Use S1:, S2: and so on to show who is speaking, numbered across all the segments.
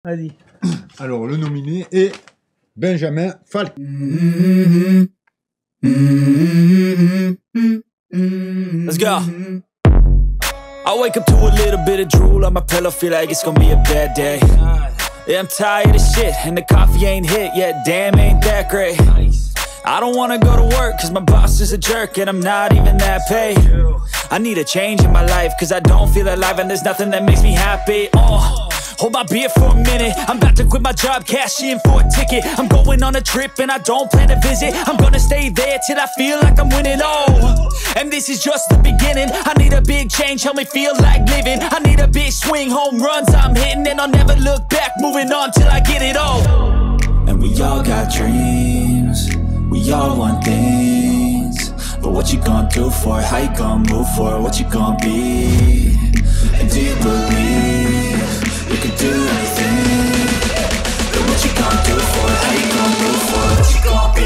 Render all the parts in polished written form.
S1: Vas-y.
S2: Alors, le nominé est Benjamin Falk.
S3: Let's go. I wake up to a little bit of drool on my pillow, feel like it's gonna be a bad day. Yeah, I'm tired of shit, and the coffee ain't hit yet, damn, ain't that great. I don't wanna go to work, cause my boss is a jerk, and I'm not even that paid. I need a change in my life, cause I don't feel alive, and there's nothing that makes me happy. Hold my beer for a minute, I'm about to quit my job, cash in for a ticket. I'm going on a trip and I don't plan to visit. I'm gonna stay there till I feel like I'm winning, and this is just the beginning. I need a big change, help me feel like living. I need a big swing, home runs I'm hitting, and I'll never look back, moving on till I get it all. And we all got dreams, we all want things, but what you gonna do for it? How you gonna move for it? What you gonna be? And do you believe you can do anything? But what you gonna do for it? How you gonna move for it? What you gonna be?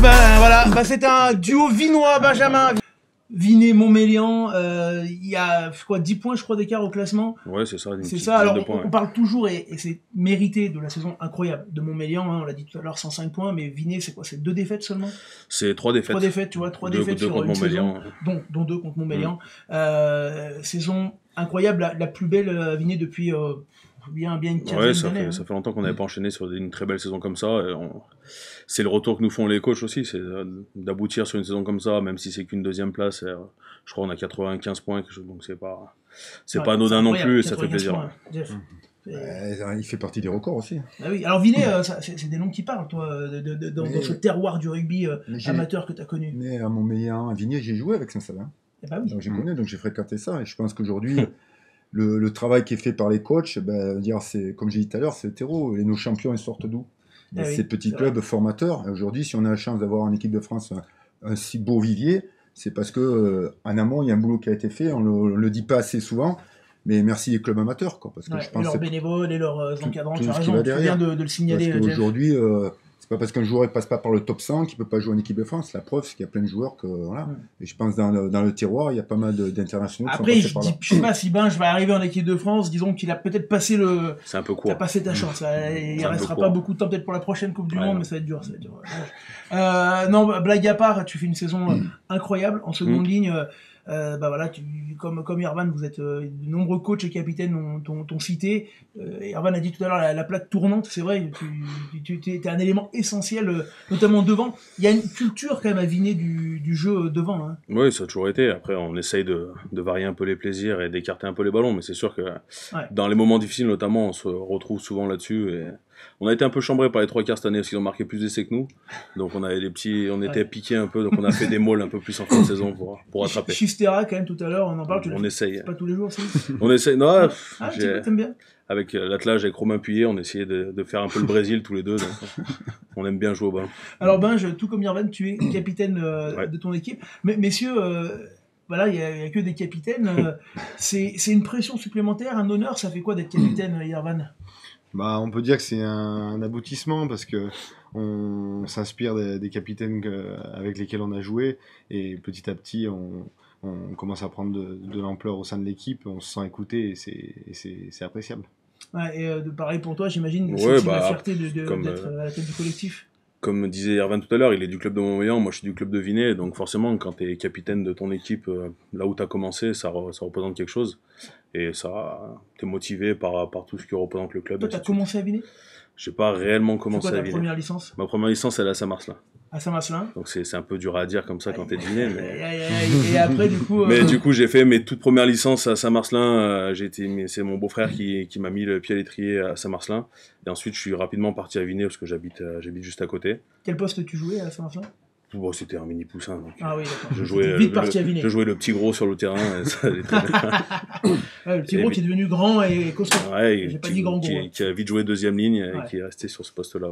S1: Ben voilà, ben, c'est un duo vinois, Benjamin. Vinet-Montmélian, il y a quoi, 10 points je crois d'écart au classement.
S4: Ouais, c'est ça.
S1: C'est ça, alors on parle toujours, et c'est mérité, de la saison incroyable de Montmélian, hein, on l'a dit tout à l'heure, 105 points, mais Vinet c'est quoi, c'est 2 défaites seulement?
S4: C'est 3 défaites.
S1: 3 défaites, tu vois, 3 défaites sur une saison, dont 2 contre Montmélian. Saison incroyable, la plus belle Vinet depuis bien une quinzaine d'années.
S4: Ça fait longtemps qu'on n'avait pas enchaîné sur une très belle saison comme ça. C'est le retour que nous font les coachs aussi, c'est d'aboutir sur une saison comme ça, même si c'est qu'une deuxième place. Je crois qu'on a 95 points, donc c'est pas anodin non plus, et ça fait plaisir.
S1: Points, Jeff.
S2: Il fait partie des records aussi.
S1: Ah oui. Alors Vinet, c'est des noms qui parlent, toi, dans ce terroir du rugby amateur que tu as connu.
S2: Mais à Montmélian, à Vinet, j'ai joué avec Saint-Savin.
S1: Bah oui.
S2: Donc j'ai connu, donc j'ai fréquenté ça, et je pense qu'aujourd'hui, le travail qui est fait par les coachs, c'est, comme j'ai dit tout à l'heure, c'est hétéro, et nos champions, ils sortent d'où? Ces petits clubs formateurs. Aujourd'hui, si on a la chance d'avoir en équipe de France un si beau vivier, c'est parce que en amont, il y a un boulot qui a été fait. On le dit pas assez souvent, mais merci les clubs amateurs, quoi, parce que je pense
S1: et leurs bénévoles et leurs encadrants. Tu as
S2: raison,
S1: tu viens de le signaler.
S2: Parce qu'aujourd'hui, c'est pas parce qu'un joueur ne passe pas par le top 100 qu'il peut pas jouer en équipe de France. La preuve, c'est qu'il y a plein de joueurs que voilà. Et je pense dans le terroir, il y a pas mal d'internationaux.
S1: Après, je sais pas si je vais arriver en équipe de France. Disons qu'il a peut-être passé le.
S4: C'est un peu court.
S1: Il a passé ta chance. Il restera pas beaucoup de temps peut-être pour la prochaine Coupe du Monde, mais ça va être dur. Non, blague à part, tu fais une saison incroyable en seconde ligne. Voilà, comme Irvan, vous êtes de nombreux coachs et capitaines t'ont cité. Irvan a dit tout à l'heure la plaque tournante, c'est vrai, tu es un élément essentiel, notamment devant. Il y a une culture quand même à Vinet du jeu devant. Hein.
S4: Oui, ça a toujours été. Après, on essaye de varier un peu les plaisirs et d'écarter un peu les ballons, mais c'est sûr que dans les moments difficiles, notamment, on se retrouve souvent là-dessus. Et on a été un peu chambré par les 3 quarts cette année parce qu'ils ont marqué plus d'essais que nous. Donc on était piqués un peu, donc on a fait des mauls un peu plus en fin de saison pour rattraper.
S1: Chistera quand même tout à l'heure, on en parle.
S4: On essaye.
S1: Pas tous les jours, si.
S4: On essaye. Non.
S1: T'aimes bien.
S4: Avec l'attelage avec Romain Puyer, on essayait de faire un peu le Brésil tous les deux. Donc on aime bien jouer au ballon.
S1: Alors tout comme Irvan, tu es capitaine de ton équipe. Mais messieurs. Voilà, il y a que des capitaines. C'est une pression supplémentaire, un honneur. Ça fait quoi d'être capitaine, Irvan?
S5: On peut dire que c'est un aboutissement parce que on s'inspire des capitaines avec lesquels on a joué, et petit à petit on commence à prendre de l'ampleur au sein de l'équipe, on se sent écouté, et c'est appréciable.
S1: Ouais, et pareil pour toi, j'imagine, c'est la fierté d'être à la tête du collectif.
S4: Comme disait Irvan tout à l'heure, il est du club de Montmélian, moi je suis du club de Vinet, donc forcément quand tu es capitaine de ton équipe, là où tu as commencé, ça représente quelque chose, et t'es motivé par tout ce que représente le club.
S1: Toi, tu as commencé à Vinet?
S4: J'ai pas réellement commencé à Vinet.
S1: C'est quoi ta première licence?
S4: Ma première licence, elle est à Saint-Marcelin.
S1: À Saint-Marcelin.
S4: Donc c'est un peu dur à dire comme ça quand t'es de Vinet.
S1: Et après, du coup...
S4: Mais du coup, j'ai fait mes toutes premières licences à Saint-Marcelin. C'est mon beau-frère qui m'a mis le pied à l'étrier à Saint-Marcelin. Et ensuite, je suis rapidement parti à Vinet parce que j'habite juste à côté.
S1: Quel poste tu jouais à Saint-Marcelin?
S4: Bon, c'était un mini poussin. Donc,
S1: ah oui, d'accord.
S4: Je jouais le petit gros sur le terrain. Et ça allait très bien.
S1: Le petit gros qui est devenu grand et costaud.
S4: Ouais, qui a vite joué deuxième ligne et qui est resté sur ce poste-là.